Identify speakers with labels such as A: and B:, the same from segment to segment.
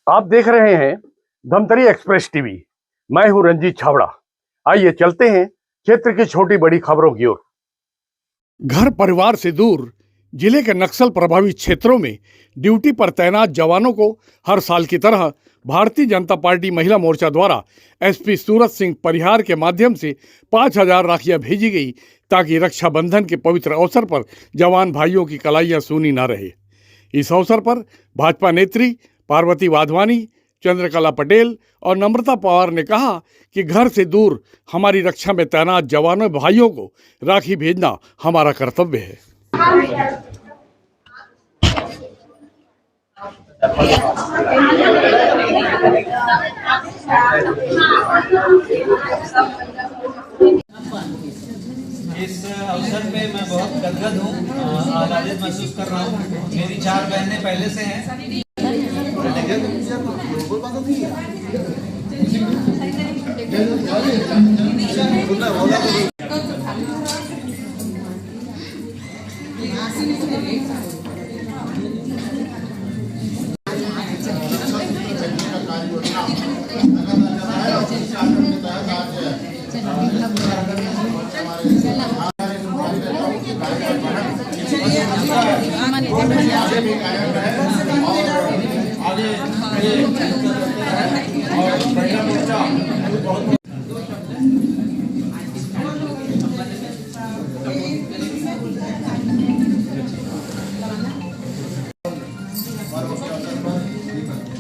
A: आप देख रहे हैं धमतरी एक्सप्रेस टीवी। मैं हूं रंजीत छावड़ा। आइए चलते हैं क्षेत्र की छोटी बड़ी खबरों की ओर। घर परिवार से दूर जिले के नक्सल प्रभावित क्षेत्रों में ड्यूटी पर तैनात जवानों को हर साल की तरह भारतीय जनता पार्टी महिला मोर्चा द्वारा एसपी सूरज सिंह परिहार के माध्यम से 5000 राखियां भेजी गई, ताकि रक्षाबंधन के पवित्र अवसर पर जवान भाइयों की कलाइयां सूनी न रहे। इस अवसर पर भाजपा नेत्री पार्वती वाधवानी, चंद्रकला पटेल और नम्रता पवार ने कहा कि घर से दूर हमारी रक्षा में तैनात जवानों भाइयों को राखी भेजना हमारा कर्तव्य है।
B: इस अवसर पे मैं बहुत गदगद हूँ, आनंदित महसूस कर रहा हूँ। मेरी 4 बहनें पहले से हैं।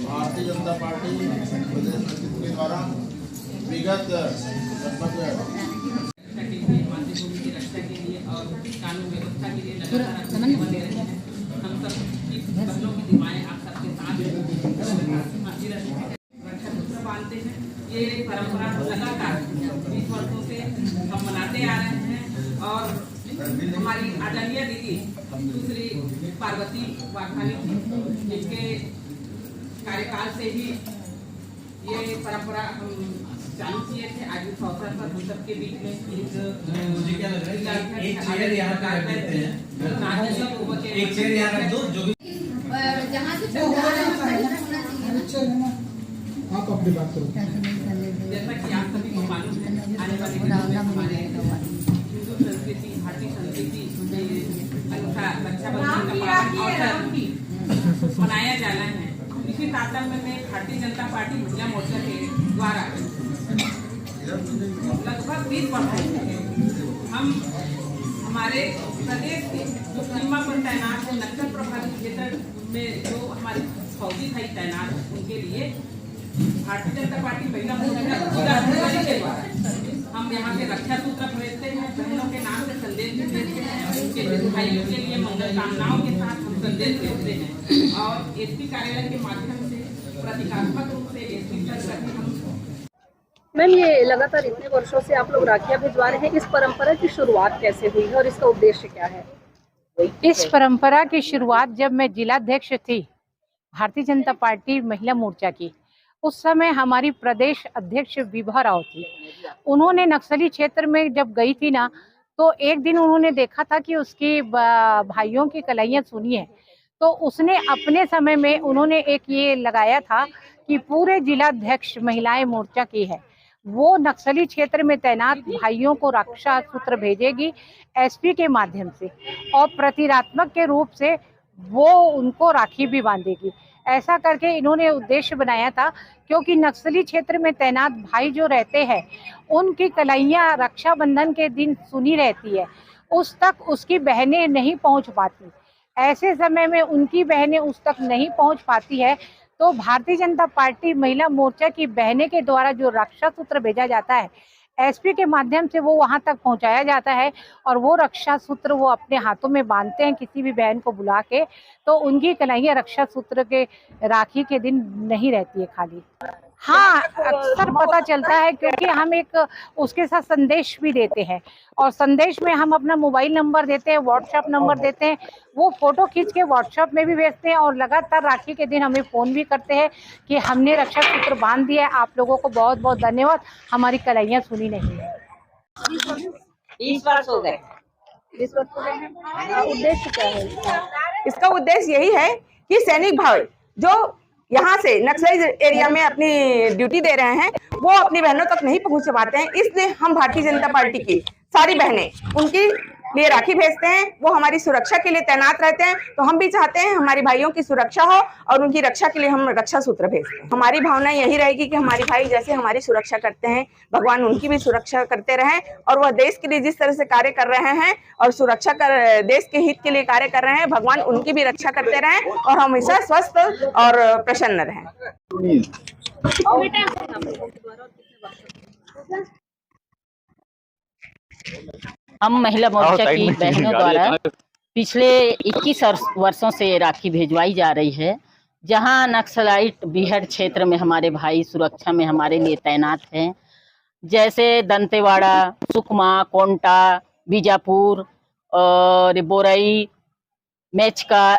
C: भारतीय जनता पार्टी प्रदेश नेतृत्व के द्वारा विगत
D: रक्षा के लिए और कानून व्यवस्था के लिए लगातार दे रहे हैं। हम सब की बहनों की दुआएं आप सबके साथ रक्षा सूत्र बांधते हैं। ये एक परंपरा लगातार 20 वर्षों से हम मनाते आ रहे हैं और हमारी आदरणीय दीदी सुश्री पार्वती वाधवानी जिनके कार्यकाल से ही ये परंपरा चालू किए थे। आज इस अवसर पर हम सबके बीच में
B: मुझे क्या लग रहा है कि एक चेयर यहाँ पे रख देते हैं, एक चेयर यहाँ रख दो जो
E: जहाँ से
C: आप अपनी बात करो।
D: जैसा कि आप सभी को मालूम है, आने वाले दिनों में हमारे हिंदू संस्कृति, भारतीय संस्कृति रक्षाबंधन का अवसर मनाया जाना है। इसी तारतम्य में भारतीय जनता पार्टी महिला मोर्चा के द्वारा लगभग 20 वर्षों से हम हमारे प्रदेश के जो सीमा पर तैनात है, नक्सल प्रभावित क्षेत्र में जो हमारे फौजी भाई तैनात हैं, उनके लिए भारतीय जनता पार्टी महिला मोर्चा के द्वारा हम यहाँ पे रक्षा सूत्र भेजते हैं, बहनों के नाम से संदेश भी भेजते हैं, उनके भाइयों के लिए मंगल कामनाओं के साथ हम संदेश भेजते हैं और एसपी कार्यालय के माध्यम से प्रतीकात्मक रूप से एसपी तक हम।
F: मैम, ये लगातार इतने वर्षों से आप लोग राखियां भिजवा रहे हैं, इस परंपरा की शुरुआत कैसे हुई है और इसका उद्देश्य क्या है?
G: इस परंपरा की शुरुआत जब मैं जिलाध्यक्ष थी भारतीय जनता पार्टी महिला मोर्चा की, उस समय हमारी प्रदेश अध्यक्ष विभा राव थी। उन्होंने नक्सली क्षेत्र में जब गई थी ना, तो एक दिन उन्होंने देखा था कि उसकी भाइयों की कलाइयाँ सुनी है, तो उसने अपने समय में उन्होंने एक ये लगाया था कि पूरे जिलाध्यक्ष महिलाएं मोर्चा की है, वो नक्सली क्षेत्र में तैनात भाइयों को रक्षा सूत्र भेजेगी एसपी के माध्यम से और प्रतीकात्मक के रूप से वो उनको राखी भी बांधेगी। ऐसा करके इन्होंने उद्देश्य बनाया था, क्योंकि नक्सली क्षेत्र में तैनात भाई जो रहते हैं उनकी कलाइयाँ रक्षाबंधन के दिन सुनी रहती है, उस तक उसकी बहनें नहीं पहुंच पाती। ऐसे समय में उनकी बहनें उस तक नहीं पहुंच पाती है, तो भारतीय जनता पार्टी महिला मोर्चा की बहनें के द्वारा जो रक्षा सूत्र भेजा जाता है एसपी के माध्यम से, वो वहां तक पहुंचाया जाता है और वो रक्षा सूत्र वो अपने हाथों में बांधते हैं किसी भी बहन को बुला के, तो उनकी कलाइयाँ रक्षा सूत्र के राखी के दिन नहीं रहती है खाली। हाँ, अक्सर पता चलता है, क्योंकि हम एक उसके साथ संदेश भी देते हैं और संदेश में हम अपना मोबाइल नंबर देते हैं, व्हाट्सएप नंबर देते हैं, वो फोटो खींच के व्हाट्सएप में भी भेजते हैं और लगातार राखी के दिन हमें फ़ोन भी करते हैं कि हमने रक्षा सूत्र बांध दिया है, आप लोगों को बहुत बहुत धन्यवाद, हमारी कलाइयाँ सुनी नहीं है।
E: 20 वर्ष हो गए।
F: 20 वर्ष हो गए हैं। उद्देश्य क्या है इसका?
E: इसका उद्देश्य यही है कि सैनिक भाई जो
H: यहाँ से नक्सली एरिया में अपनी ड्यूटी दे रहे हैं, वो अपनी बहनों तक नहीं पहुंच पाते हैं। इसलिए हम भारतीय जनता पार्टी की सारी बहनें उनकी लिए राखी भेजते हैं। वो हमारी सुरक्षा के लिए तैनात रहते हैं, तो हम भी चाहते हैं हमारी भाइयों की सुरक्षा हो और उनकी रक्षा के लिए हम रक्षा सूत्र भेजते हैं। हमारी भावना यही रहेगी कि हमारे भाई जैसे हमारी सुरक्षा करते हैं, भगवान उनकी भी सुरक्षा करते रहें, और वह देश के लिए जिस तरह से कार्य कर रहे हैं और सुरक्षा कर देश के हित के लिए कार्य कर रहे हैं, भगवान उनकी भी रक्षा करते रहें और हमेशा स्वस्थ और प्रसन्न रहें।
E: हम महिला मोर्चा की बहनों द्वारा पिछले 21 वर्षों से राखी भिजवाई जा रही है। जहां नक्सलाइट बीहड़ क्षेत्र में हमारे भाई सुरक्षा में हमारे लिए तैनात हैं, जैसे दंतेवाड़ा, सुकमा, कोंटा, बीजापुर और बोरई, मेचका,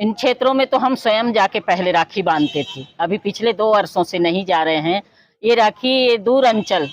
E: इन क्षेत्रों में तो हम स्वयं जाके पहले राखी बांधते थे। अभी पिछले 2 वर्षों से नहीं जा रहे हैं। ये राखी दूर अंचल